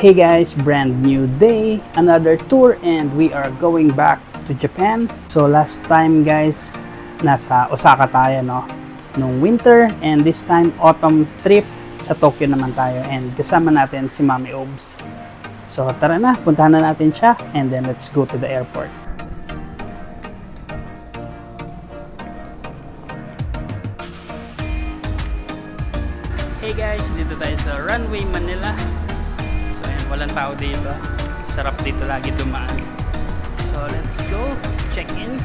Hey guys, brand new day, another tour, and we are going back to Japan. So last time guys, nasa Osaka tayo no, nung winter, and this time autumn trip sa Tokyo naman tayo, and kasama natin si Mami Obs. So tara na, puntahan na natin siya, and then let's go to the airport. Hey guys, dito tayo sa Runway Manila. So ayan, walang tao dito. Sarap dito lagi dumaan. So let's go, check in.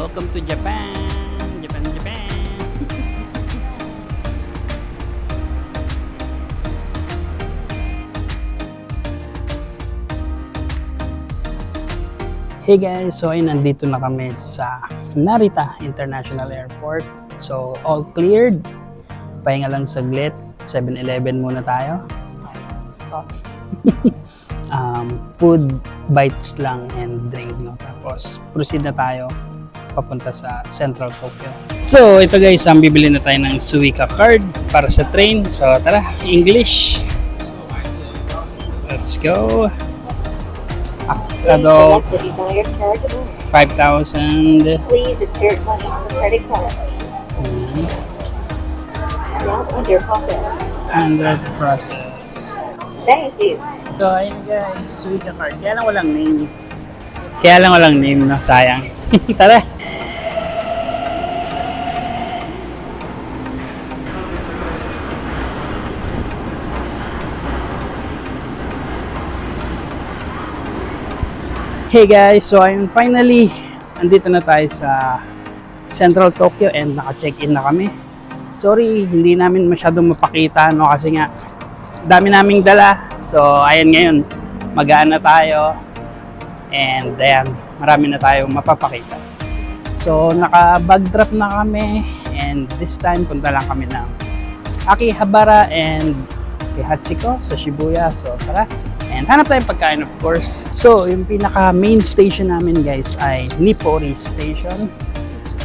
Welcome to Japan! Japan, Japan! Hey guys! So ay nandito na kami sa Narita International Airport. So all cleared. Pahinga lang saglit. 7-Eleven muna tayo. Stop. Food bites lang and drink. No? Tapos proceed na tayo papunta sa Central Tokyo. So ito guys, bibili na tayo ng Suica card para sa train. So tara, English. Let's go. Adult 5,000. Please insert money on the credit card. Not under process. Under process. Thank you. So ayun guys, Suica card. Kaya lang walang name. Kaya lang walang name, no? Sayang. Tara. Hey guys, so ayun, finally andito na tayo sa Central Tokyo and naka-check-in na kami. Sorry, hindi namin masyadong mapakita no, kasi nga dami naming dala. So ayan, ngayon magaan na tayo and ayan, marami na tayong mapapakita. So naka-bag drop na kami and this time punta lang kami ng Akihabara and kay Hachiko sa Shibuya. So tara, and hanap tayong pagkain of course. So yung pinaka main station namin guys ay Nippori Station.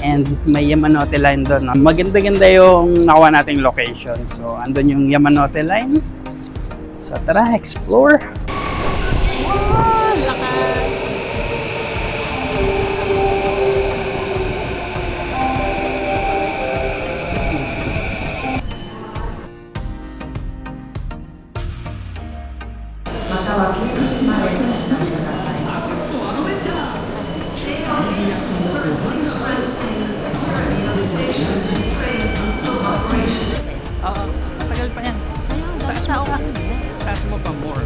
And may Yamanote line doon. Maganda-ganda yung nakuha nating location. So andun yung Yamanote line. So tara, explore. Matagal pa yan. Taas mo pa more.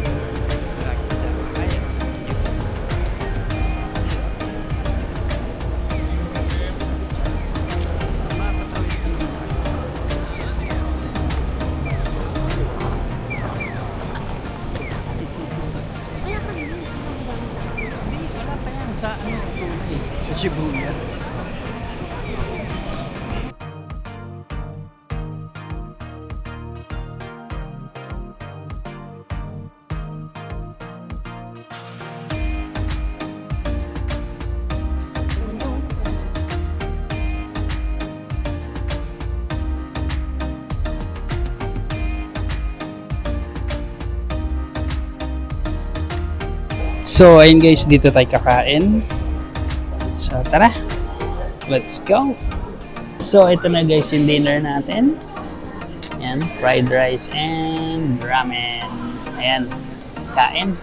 Wala pa yan sa tunay. Sa Shibuya. So ayun guys, dito tayo kakain. So tara, let's go. So ito na guys yung dinner natin. Ayan, fried rice and ramen. Ayan, kain.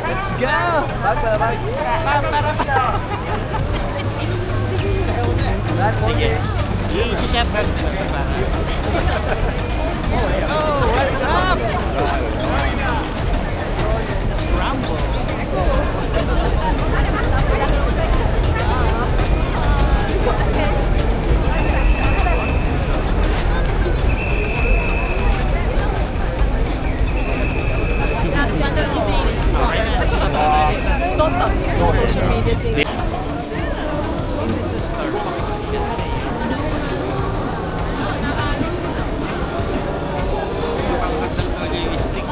Let's go! Bag para bag. Lahat mo Si Chef Oh, what's up? Scramble. This is Starbucks. Pangkatang talaga yung stick.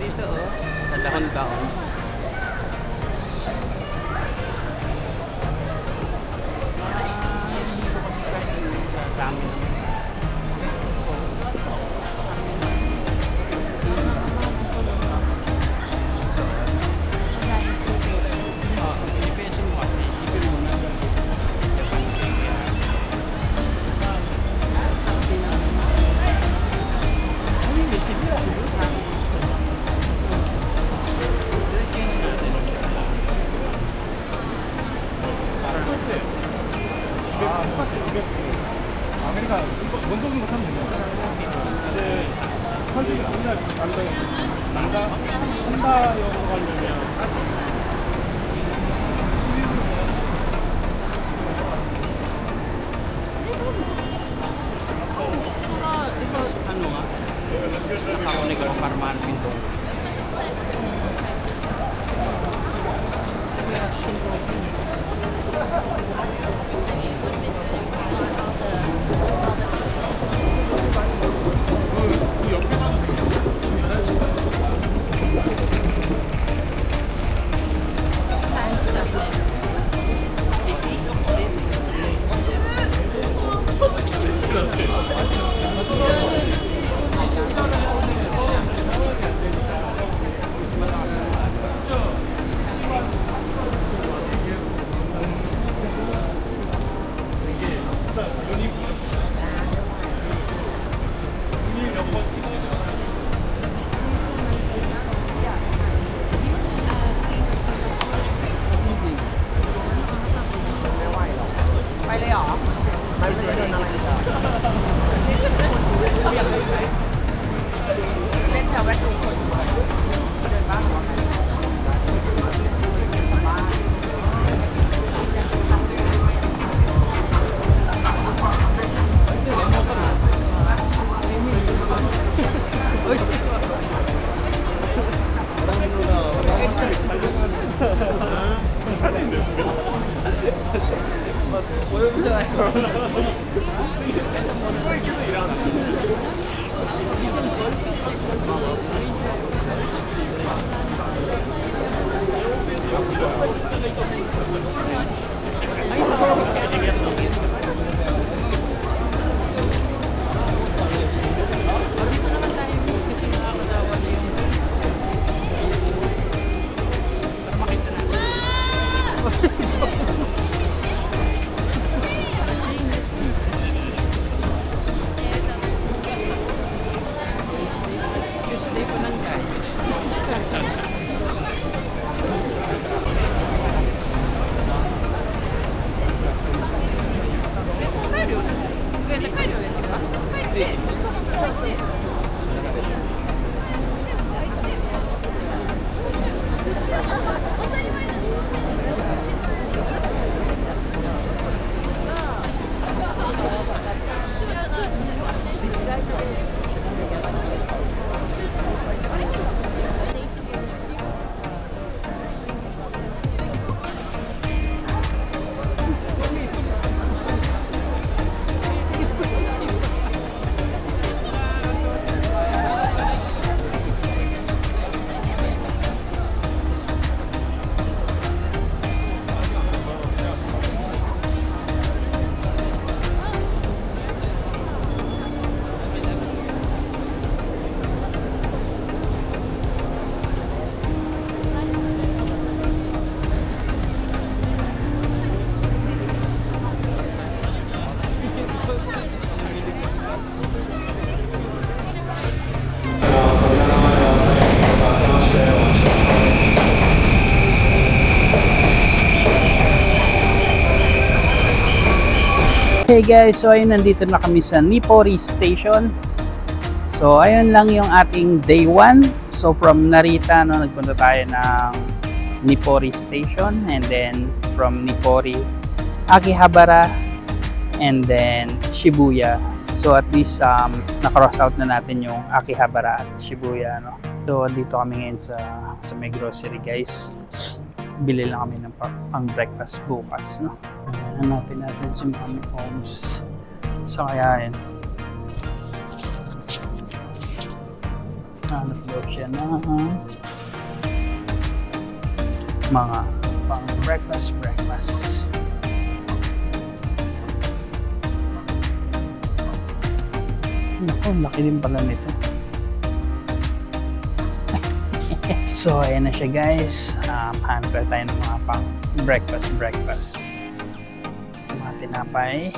Dito oh, sa Lahon Town. maganda yung ano niya. Ano nga? Ako ni Garo Parman Pinto. Hey guys, so ayun, nandito na kami sa Nippori Station. So ayun lang yung ating day 1. So from Narita, no, nagpunta tayo ng Nippori Station, and then from Nippori, Akihabara, and then Shibuya. So at least na-cross out na natin yung Akihabara at Shibuya, no. So dito kami ngayon sa may grocery, guys. Bili lang kami ng pang breakfast bukas, no. Hanapin natin si Mami Holmes. So kaya yun, hanap daw siya ng mga pang breakfast. Naku, laki din pala nito. So ayan na siya, guys. Hanap tayo ng mga pang breakfast. Mga tinapay.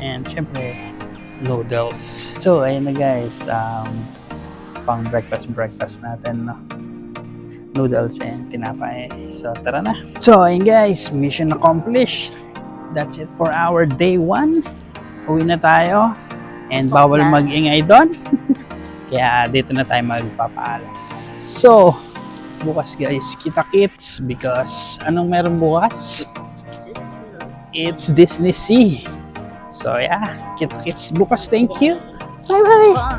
And syempre, noodles. So ayun na, guys. Pang breakfast natin, no? Noodles and tinapay. So tara na. So ayun, guys. Mission accomplished. That's it for our day 1. Uwi na tayo. And bawal mag-ingay doon. Kaya dito na tayo magpapaalam. So, bukas guys, kita-kits because anong meron bukas? It's Disney Sea. So yeah, kita-kits bukas. Thank you. Bye-bye.